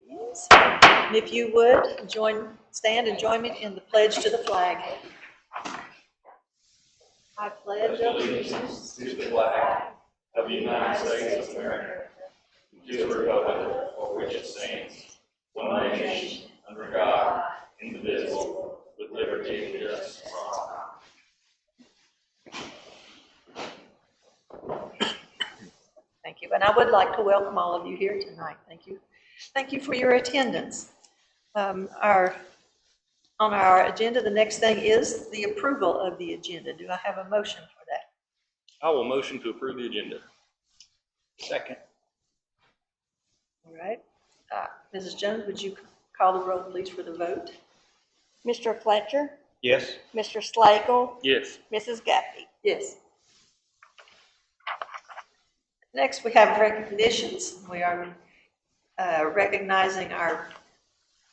Yes. And if you would, stand and join me in the pledge to the flag. I pledge allegiance to the flag of the United States of America, to the republic for which it stands, one nation, under God, indivisible, with liberty and justice for all. Thank you. And I would like to welcome all of you here tonight. Thank you. Thank you for your attendance. On our agenda, the next thing is the approval of the agenda. Do I have a motion for that? I will motion to approve the agenda. Second. All right. Mrs. Jones, would you call the roll, please, for the vote? Mr. Fletcher? Yes. Mr. Slagle? Yes. Mrs. Guppy? Yes. Next, we have recognitions. We are recognizing our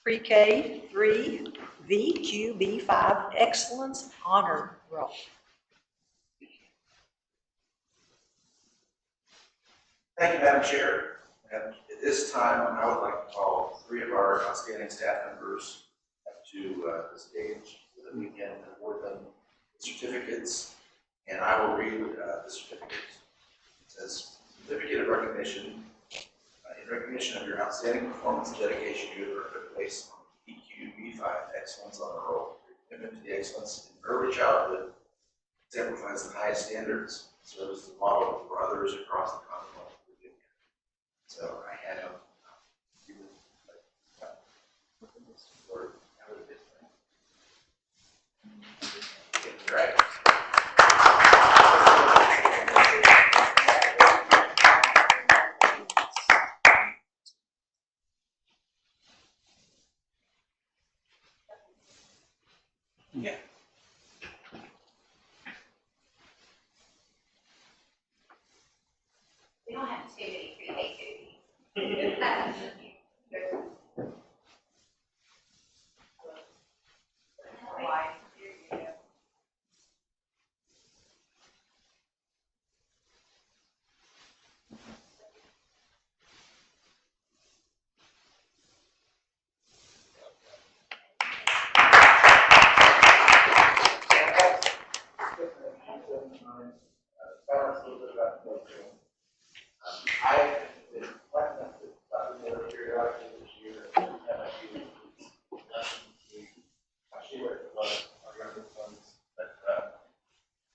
Pre-K 3 VQB5 Excellence Honor Roll. Thank you, Madam Chair. At this time, I would like to call 3 of our outstanding staff members up to the stage so that we can award them certificates. And I will read the certificate. It says, Certificate of Recognition. In recognition of your outstanding performance and dedication, you have earned a place on the EQB5 Excellence Honor Roll. Your commitment to the excellence in early childhood exemplifies the highest standards, serves as a model for others across the Commonwealth of Virginia. So I have right. Yeah. We don't have too many pre-K students. I've been lucky enough to talk to them periodically this year. And I do lessons to share with our younger ones. But I'd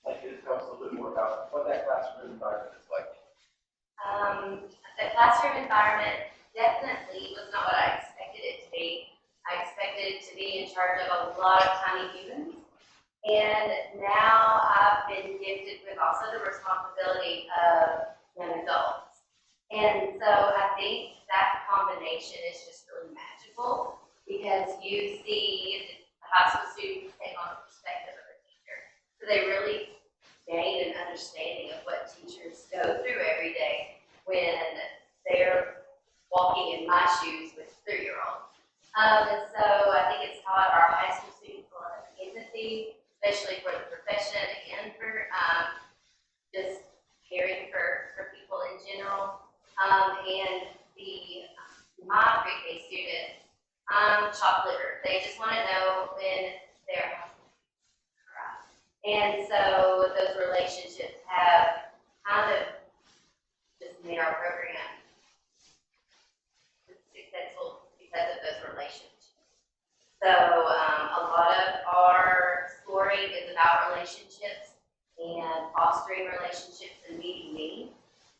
like you to tell us a little bit more about what that classroom environment is like. The classroom environment definitely was not what I expected it to be. I expected it to be in charge of a lot of tiny humans. And now I've been gifted with also the responsibility of young adults. And so I think that combination is just really magical because you see the high school students take on the perspective of a teacher. So they really gain an understanding of what teachers go through every day when they're walking in my shoes with 3-year-olds. And so I think it's taught our high school students a lot of empathy, especially for the profession and for just caring for people in general. And my pre-K students, chopped liver. They just want to know when they're right. And so those relationships have kind of just made our program successful because of those relationships. So a lot of our scoring is about relationships and fostering relationships and meeting needs.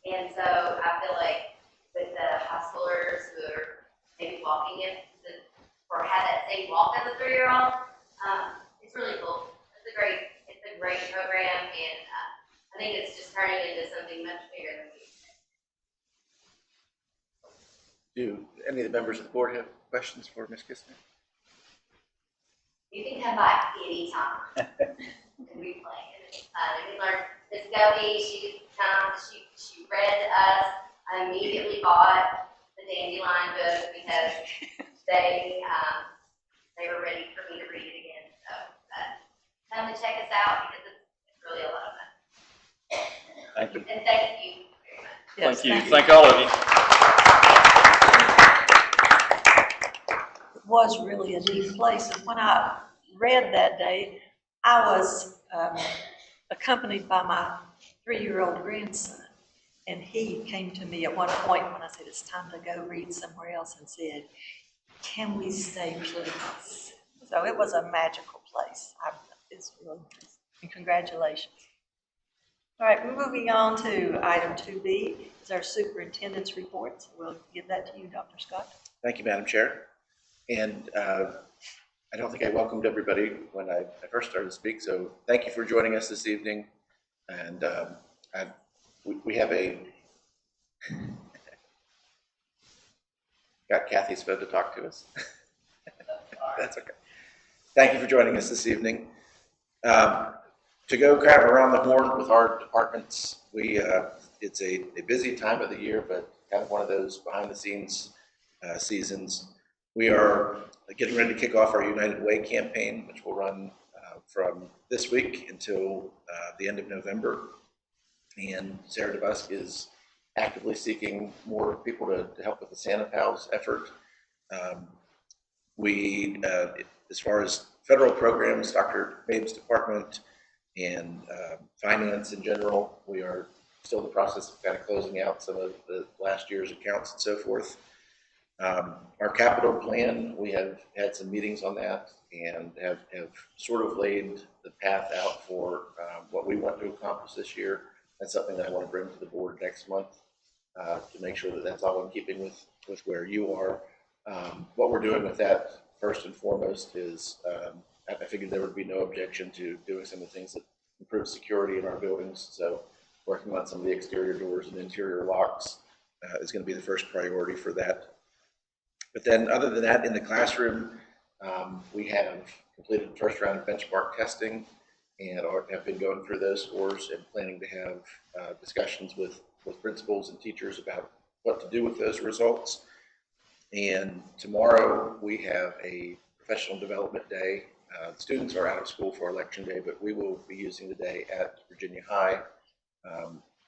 And so I feel like with the high schoolers who are maybe walking in or have that same walk as a 3-year-old, it's really cool. It's a great program, and I think it's just turning into something much bigger than we expected. Do any of the members of the board have questions for Ms. Kistner? You can come by anytime and we play. And we learned Miss Goby, she read us. I immediately bought the Dandelion book because they were ready for me to read it again. So come and check us out because it's really a lot of fun. Thank you. And thank you very much. Yes, Thank you. Thank all of you. was really a neat place. And when I read that day, I was accompanied by my 3-year-old grandson. And he came to me at one point when I said, it's time to go read somewhere else, and said, can we stay, please? So it was a magical place. It's really nice. And congratulations. All right, we're moving on to item 2B, is our superintendent's report. So we'll give that to you, Dr. Scott. Thank you, Madam Chair. And I don't think I welcomed everybody when I first started to speak, so thank you for joining us this evening. And we have got Kathy's phone to talk to us. That's okay. Thank you for joining us this evening. To go kind of around the horn with our departments, it's a busy time of the year, but kind of one of those behind the scenes seasons. We are getting ready to kick off our United Way campaign, which will run from this week until the end of November. And Sarah DeBusk is actively seeking more people to help with the Santa Pals effort. As far as federal programs, Dr. Babe's department and finance in general, we are still in the process of kind of closing out some of the last year's accounts and so forth. Our capital plan, we have had some meetings on that and have sort of laid the path out for what we want to accomplish this year. That's something that I want to bring to the board next month to make sure that that's all in keeping with where you are. What we're doing with that, first and foremost, is I figured there would be no objection to doing some of the things that improve security in our buildings. So working on some of the exterior doors and interior locks is going to be the first priority for that. But then other than that, in the classroom, we have completed the first round of benchmark testing and have been going through those scores and planning to have discussions with principals and teachers about what to do with those results. And tomorrow we have a professional development day. Students are out of school for election day, but we will be using the day at Virginia High.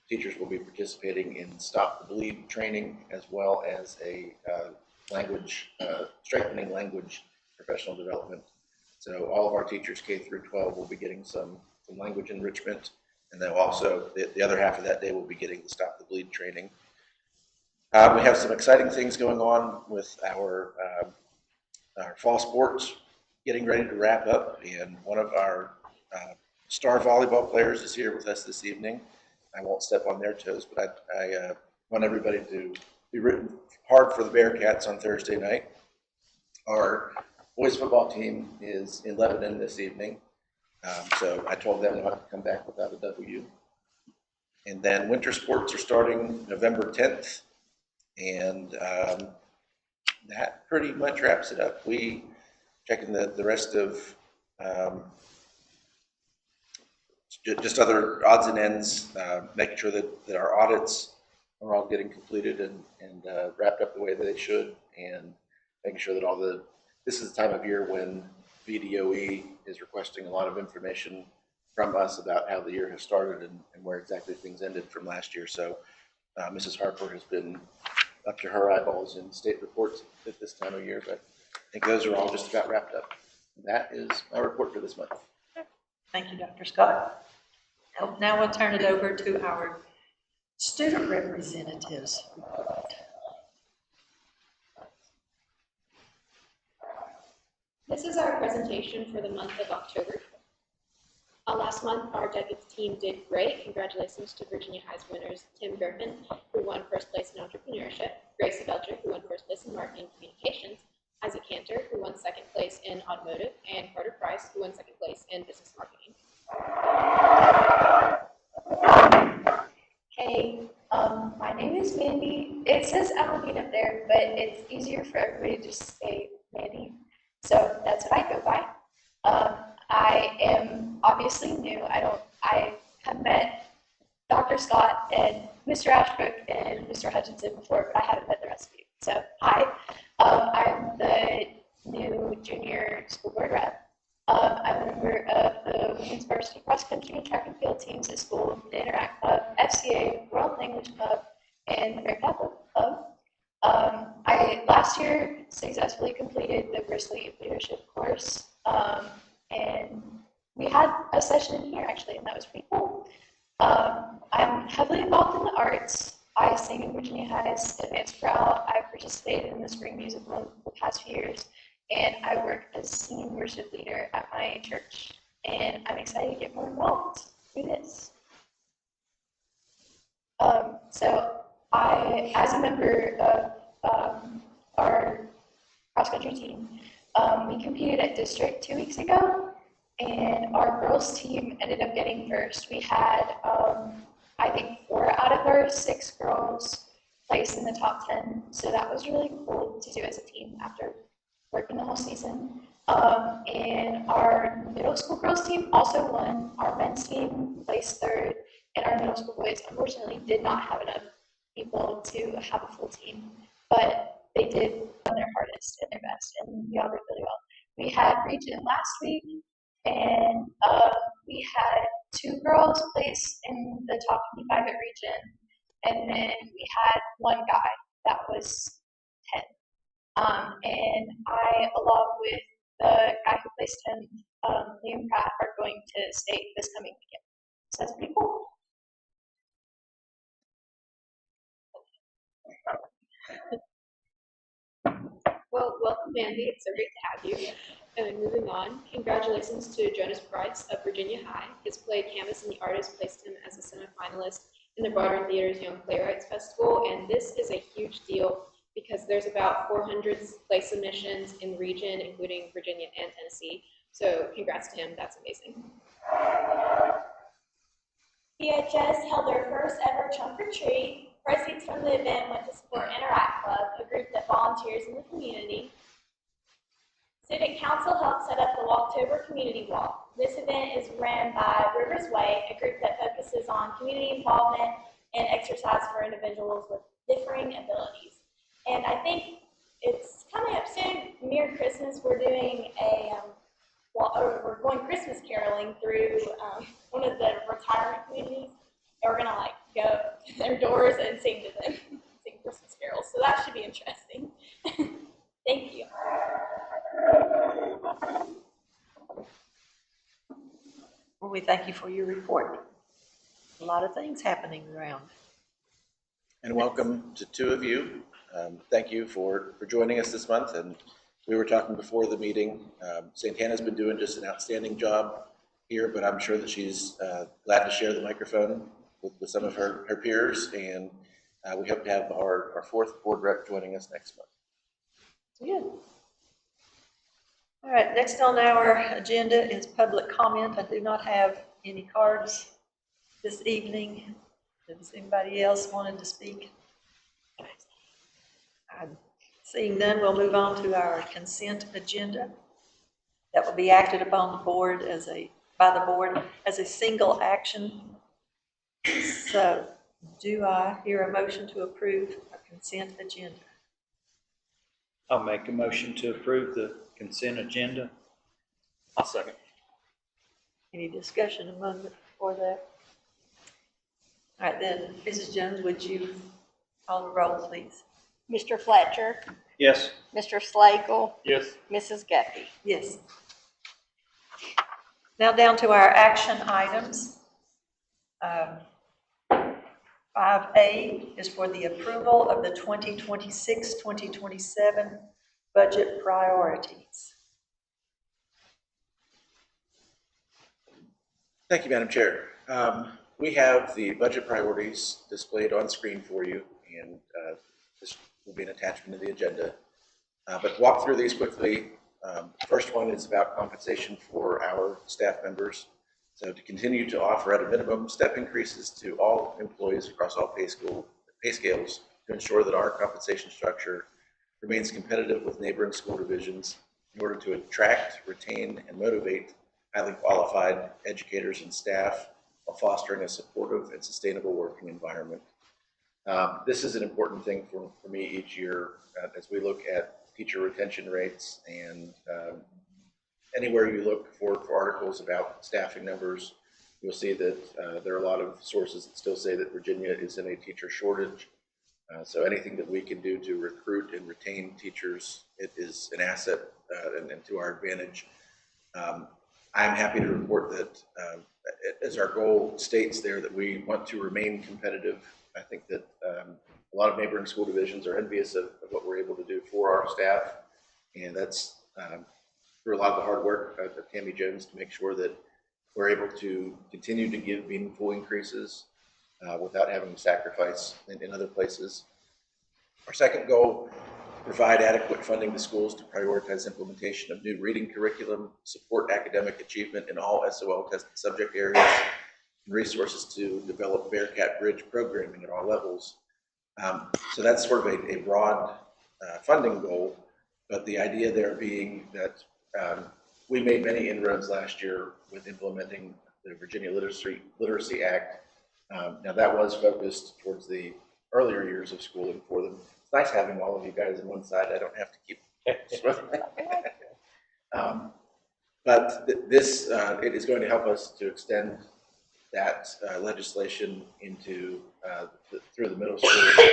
Teachers will be participating in Stop the Bleed training, as well as a strengthening language professional development. So all of our teachers K through 12 will be getting some language enrichment, and then also the other half of that day will be getting the Stop the Bleed training. We have some exciting things going on with our fall sports getting ready to wrap up, and one of our star volleyball players is here with us this evening. I won't step on their toes, but I want everybody to be rooting hard for the Bearcats on Thursday night. Our boys football team is in Lebanon this evening, so I told them not to come back without a W. And then winter sports are starting November 10th, and that pretty much wraps it up. We checking the rest of just other odds and ends, making sure that our audits are all getting completed and wrapped up the way that they should, and making sure that this is the time of year when VDOE is requesting a lot of information from us about how the year has started and where exactly things ended from last year. So Mrs. Harper has been up to her eyeballs in state reports at this time of year, but I think those are all just about wrapped up. And that is my report for this month. Thank you, Dr. Scott. Now we'll turn it over to our student representatives report. This is our presentation for the month of October. Last month, our Deckets team did great. Congratulations to Virginia High's winners, Tim Griffin, who won first place in entrepreneurship, Gracie Belcher, who won first place in marketing communications, Isaac Cantor, who won second place in automotive, and Carter Price, who won second place in business marketing. Hey, my name is Mandy. It says Ameline up there, but it's easier for everybody to just say Mandy. So that's what I go by. I am obviously new. I have met Dr. Scott and Mr. Ashbrook and Mr. Hutchinson before, but I haven't met the rest of you. So hi, I'm the new junior school board rep. I'm a member of the Women's Varsity Cross Country and Track and Field teams at school, the Interact Club, FCA, World Language Club, and the Bear Catholic Club. I last year successfully completed the Grizzly Leadership course, and we had a session in here actually, and that was pretty cool. I'm heavily involved in the arts. I sing in Virginia High's advanced chorale. I participated in the spring musical the past few years, and I work as singing worship leader at my church. And I'm excited to get more involved with this. So I, as a member of our cross-country team, we competed at district 2 weeks ago, and our girls team ended up getting first. We had, I think, 4 out of our 6 girls placed in the top 10, so that was really cool to do as a team after working the whole season. And our middle school girls team also won. Our men's team placed 3rd, and our middle school boys unfortunately did not have enough people to have a full team, but they did their hardest and their best, and we all did really well. We had region last week, and we had 2 girls placed in the top 25 at region, and then we had 1 guy that was 10. And I, along with the guy who placed 10, Liam Pratt, are going to state this coming weekend. So that's pretty cool. Well, welcome, Mandy. It's so great to have you. And moving on, congratulations to Jonas Price of Virginia High. His play Canvas and the Artist placed him as a semifinalist in the Broadway Theater's Young Playwrights Festival, and this is a huge deal because there's about 400 play submissions in the region, including Virginia and Tennessee. So congrats to him, that's amazing. BHS held their first ever trunk or treat. Proceeds from the event went to support Interact Club, a group that volunteers in the community. Student Council helped set up the Walktober Community Walk. This event is ran by Rivers Way, a group that focuses on community involvement and exercise for individuals with differing abilities. And I think it's coming up soon, near Christmas, we're doing we're going Christmas caroling through one of the retirement communities. And we're gonna go to their doors and sing to them, sing Christmas carols. So that should be interesting. Thank you. Well, we thank you for your report. A lot of things happening around. And welcome to 2 of you. Thank you for joining us this month. And we were talking before the meeting. Santana's been doing just an outstanding job here, but I'm sure that she's glad to share the microphone with some of her peers. And we hope to have our 4th board rep joining us next month. Good. All right, next on our agenda is public comment. I do not have any cards this evening. Does anybody else wanted to speak? Seeing none, we'll move on to our consent agenda. That will be acted upon the board by the board as a single action. So, do I hear a motion to approve our consent agenda? I'll make a motion to approve the consent agenda. I'll second. Any discussion among for that? All right, then, Mrs. Jones, would you call the roll, please? Mr. Fletcher, Yes. Mr. Slagle, Yes. Mrs. Guppy. Yes. Now down to our action items. 5A is for the approval of the 2026-2027 budget priorities. Thank you, Madam Chair. We have the budget priorities displayed on screen for you, and this will be an attachment to the agenda. But walk through these quickly. First one is about compensation for our staff members. So to continue to offer at a minimum step increases to all employees across all pay scales to ensure that our compensation structure remains competitive with neighboring school divisions in order to attract, retain, and motivate highly qualified educators and staff while fostering a supportive and sustainable working environment. This is an important thing for me each year as we look at teacher retention rates, and anywhere you look for articles about staffing numbers, you'll see that there are a lot of sources that still say that Virginia is in a teacher shortage. So anything that we can do to recruit and retain teachers, it is an asset and to our advantage. I'm happy to report that as our goal states there that we want to remain competitive. I think that a lot of neighboring school divisions are envious of what we're able to do for our staff. And that's through a lot of the hard work of Tammy Jones to make sure that we're able to continue to give meaningful increases without having to sacrifice in other places. Our second goal, provide adequate funding to schools to prioritize implementation of new reading curriculum, support academic achievement in all SOL tested subject areas, and resources to develop Bearcat Bridge programming at all levels. So that's sort of a broad funding goal, but the idea there being that we made many inroads last year with implementing the Virginia Literacy Act. Now that was focused towards the earlier years of schooling for them. It's nice having all of you guys on one side. I don't have to keep but this it is going to help us to extend that legislation into through the middle school,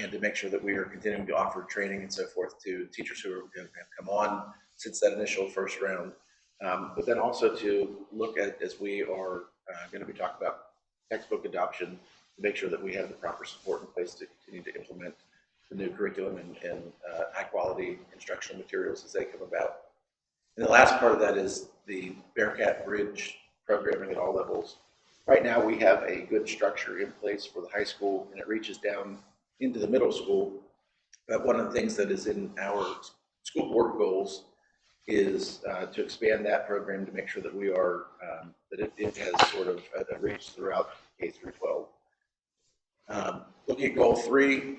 and to make sure that we are continuing to offer training and so forth to teachers who have come on since that initial first round. But then also to look at, as we are going to be talking about textbook adoption, to make sure that we have the proper support in place to continue to implement the new curriculum and high quality instructional materials as they come about. And the last part of that is the Bearcat Bridge programming at all levels. Right now we have a good structure in place for the high school, and it reaches down into the middle school. But one of the things that is in our school board goals is to expand that program to make sure that we are, that it has sort of a reach throughout K through 12. Looking at goal 3,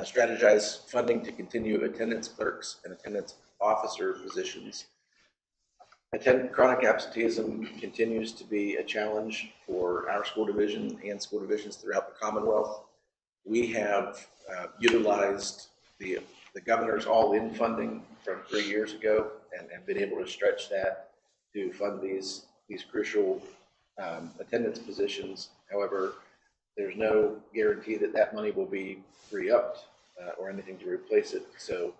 strategize funding to continue attendance clerks and attendance officer positions. Chronic absenteeism continues to be a challenge for our school division and school divisions throughout the Commonwealth. We have utilized the governor's all-in funding from 3 years ago and been able to stretch that to fund these crucial attendance positions. However, there's no guarantee that that money will be re-upped or anything to replace it. So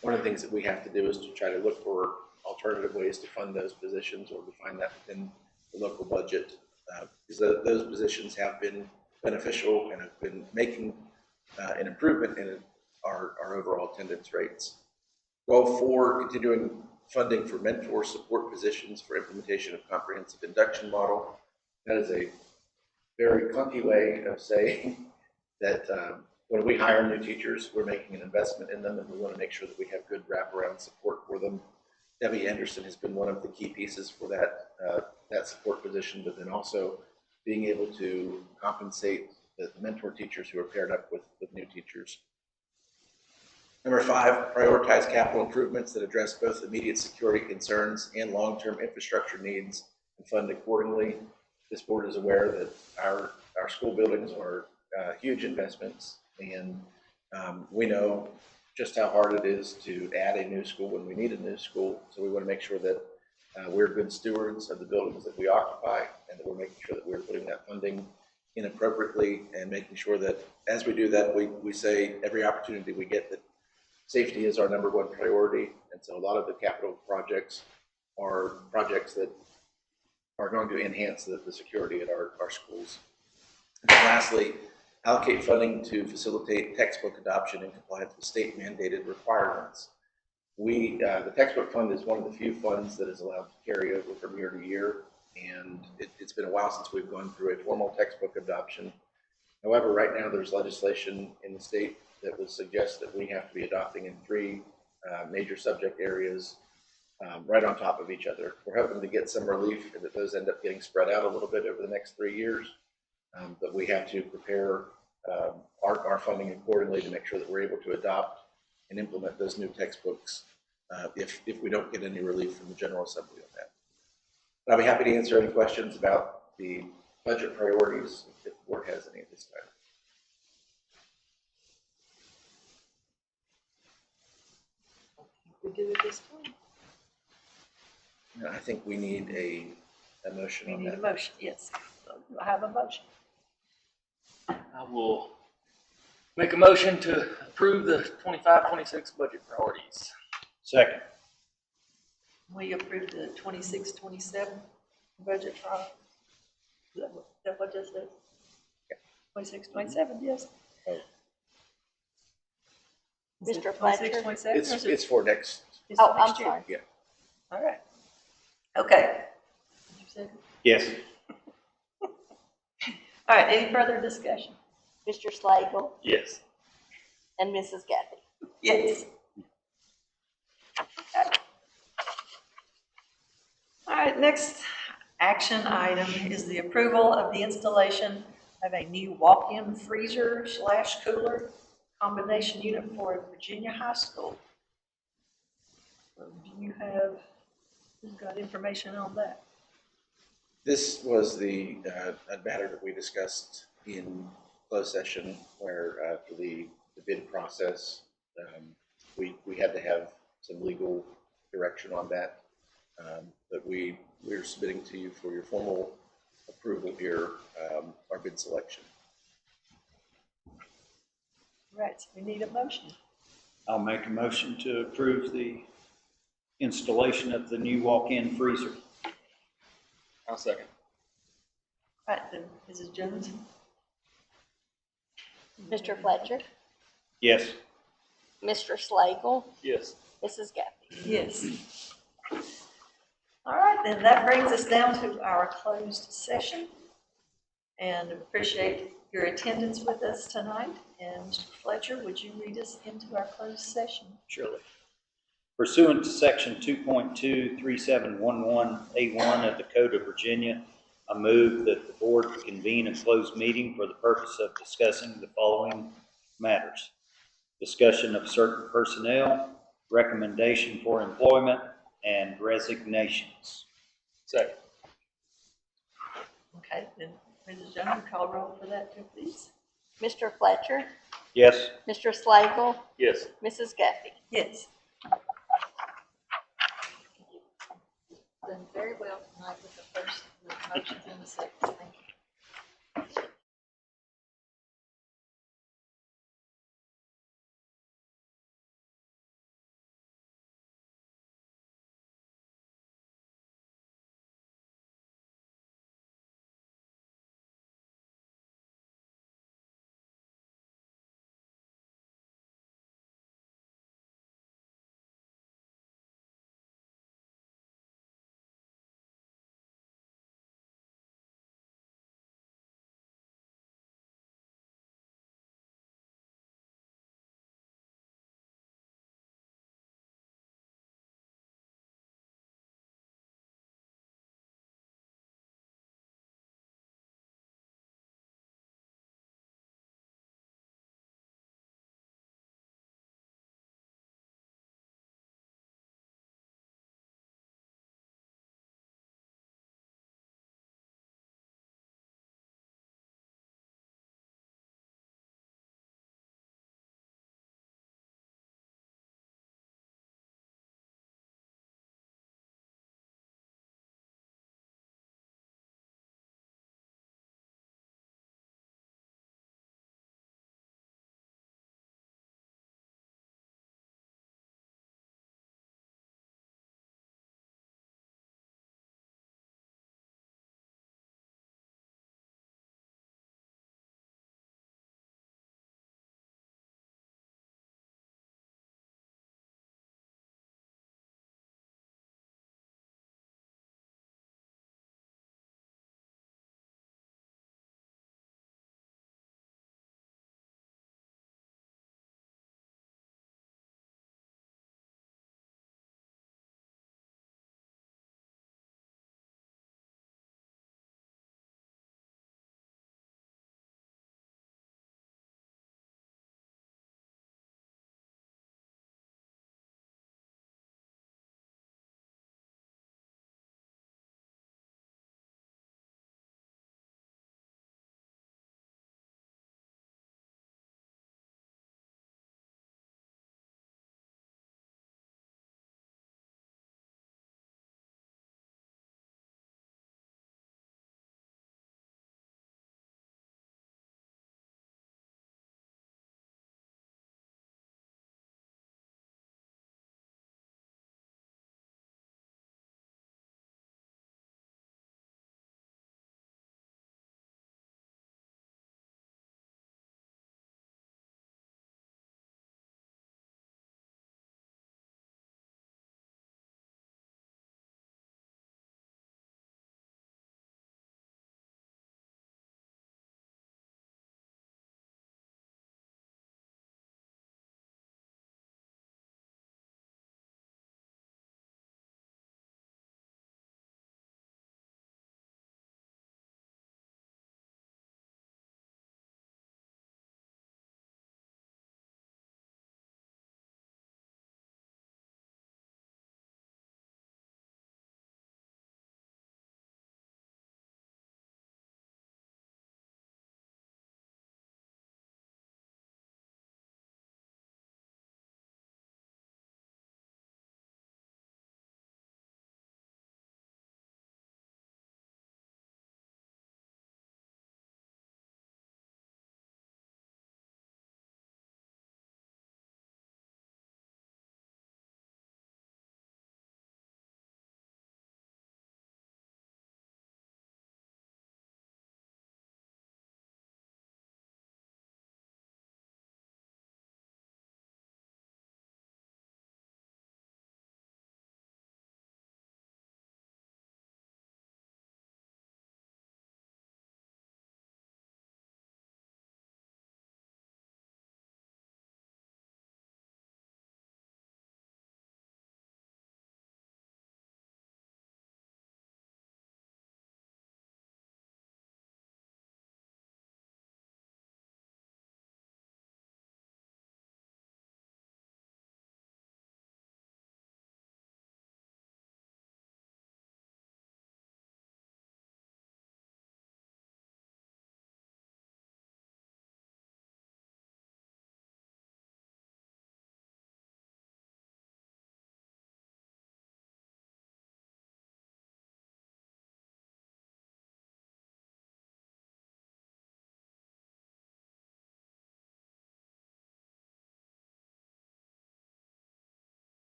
one of the things that we have to do is to try to look for alternative ways to fund those positions, or to find that within the local budget, because those positions have been beneficial and have been making an improvement in our overall attendance rates. Goal 4, continuing funding for mentor support positions for implementation of comprehensive induction model. That is a very clunky way of saying that when we hire new teachers, we're making an investment in them, and we want to make sure that we have good wraparound support for them. Debbie Anderson has been one of the key pieces for that support position, but then also being able to compensate the mentor teachers who are paired up with new teachers. Number 5, prioritize capital improvements that address both immediate security concerns and long-term infrastructure needs and fund accordingly. This board is aware that our school buildings are huge investments, and we know just how hard it is to add a new school when we need a new school. So we want to make sure that we're good stewards of the buildings that we occupy, and that we're making sure that we're putting that funding in appropriately, and making sure that as we do that, we say every opportunity we get that safety is our number 1 priority. And so a lot of the capital projects are projects that are going to enhance the security at our schools. And then lastly, allocate funding to facilitate textbook adoption in compliance with state mandated requirements. The textbook fund is one of the few funds that is allowed to carry over from year to year, and it's been a while since we've gone through a formal textbook adoption. However, right now there's legislation in the state that would suggest that we have to be adopting in 3 major subject areas right on top of each other. We're hoping to get some relief, and that those end up getting spread out a little bit over the next 3 years. But we have to prepare our funding accordingly to make sure that we're able to adopt and implement those new textbooks if we don't get any relief from the General Assembly on that. But I'll be happy to answer any questions about the budget priorities if the board has any at this time. We do it this time. I think we need a motion on We need that. a motion, yes. I have a motion. I will Make a motion to approve the 25-26 budget priorities. Second. We approved the 26-27 budget from, is that what this is? 26-27, yes. Is it Mr. Fletcher? 26-27 or is it- It's for next, it's Oh, next I'm year? sorry. yeah. All right. Okay. Did you second? Yes. All right, any further discussion? Mr. Slagle Yes. and Mrs. Gaffey. Yes. Okay. All right, next action item is the approval of the installation of a new walk-in freezer / cooler combination unit for Virginia High School. Do you have, who's got information on that? This was the matter that we discussed in closed session where for the bid process, we had to have some legal direction on that. But we're submitting to you for your formal approval here, our bid selection. Right, so we need a motion. I'll make a motion to approve the installation of the new walk-in freezer. I'll second. All right, then, Mrs. Jones? Mr. Fletcher, Yes. Mr. Slagle, Yes. Mrs. Gaffey. Yes. All right, then that brings us down to our closed session. And appreciate your attendance with us tonight. And Mr. Fletcher, would you lead us into our closed session? Surely. Pursuant to Section 2.23711A1 of the Code of Virginia, I move that the board convene a closed meeting for the purpose of discussing the following matters: discussion of certain personnel, recommendation for employment, and resignations. Second. Okay, then Mrs. Jones, call roll for that too, please. Mr. Fletcher, Yes. Mr. Slagle, Yes. Mrs. Gaffey. Yes. Done very well tonight with the first motions and the second. Thank you.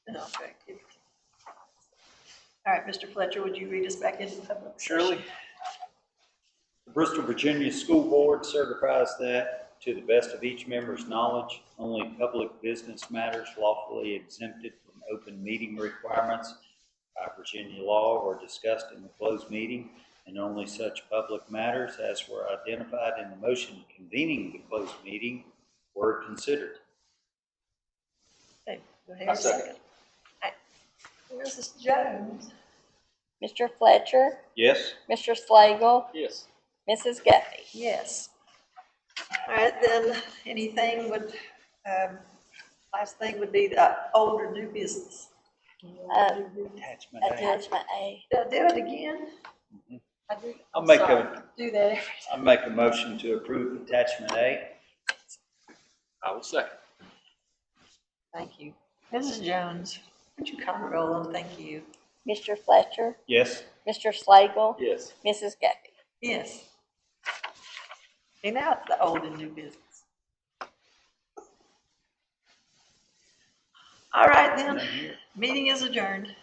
Okay. All right, Mr. Fletcher, would you read us back into public session? Surely. The Bristol, Virginia School Board certifies that, to the best of each member's knowledge, only public business matters lawfully exempted from open meeting requirements by Virginia law were discussed in the closed meeting, and only such public matters as were identified in the motion convening the closed meeting were considered. Okay, do I hear a second? All right. Mrs. Jones? Mr. Fletcher, Yes? Mr. Slagle, Yes. Mrs. Guffey. Yes. All right, then, anything would, last thing would be the old or new business. Attachment A. Attachment A. Did I do it again? Mhm. I do. I'll make Sorry. a, Do that every I'll make a motion to approve attachment A. I will second. Thank you. Mrs. Jones, would you call the roll and thank you? Mr. Fletcher, Yes? Mr. Slagle, Yes. Mrs. Guffey. Yes. And now it's the old and new business. All right then, meeting is adjourned.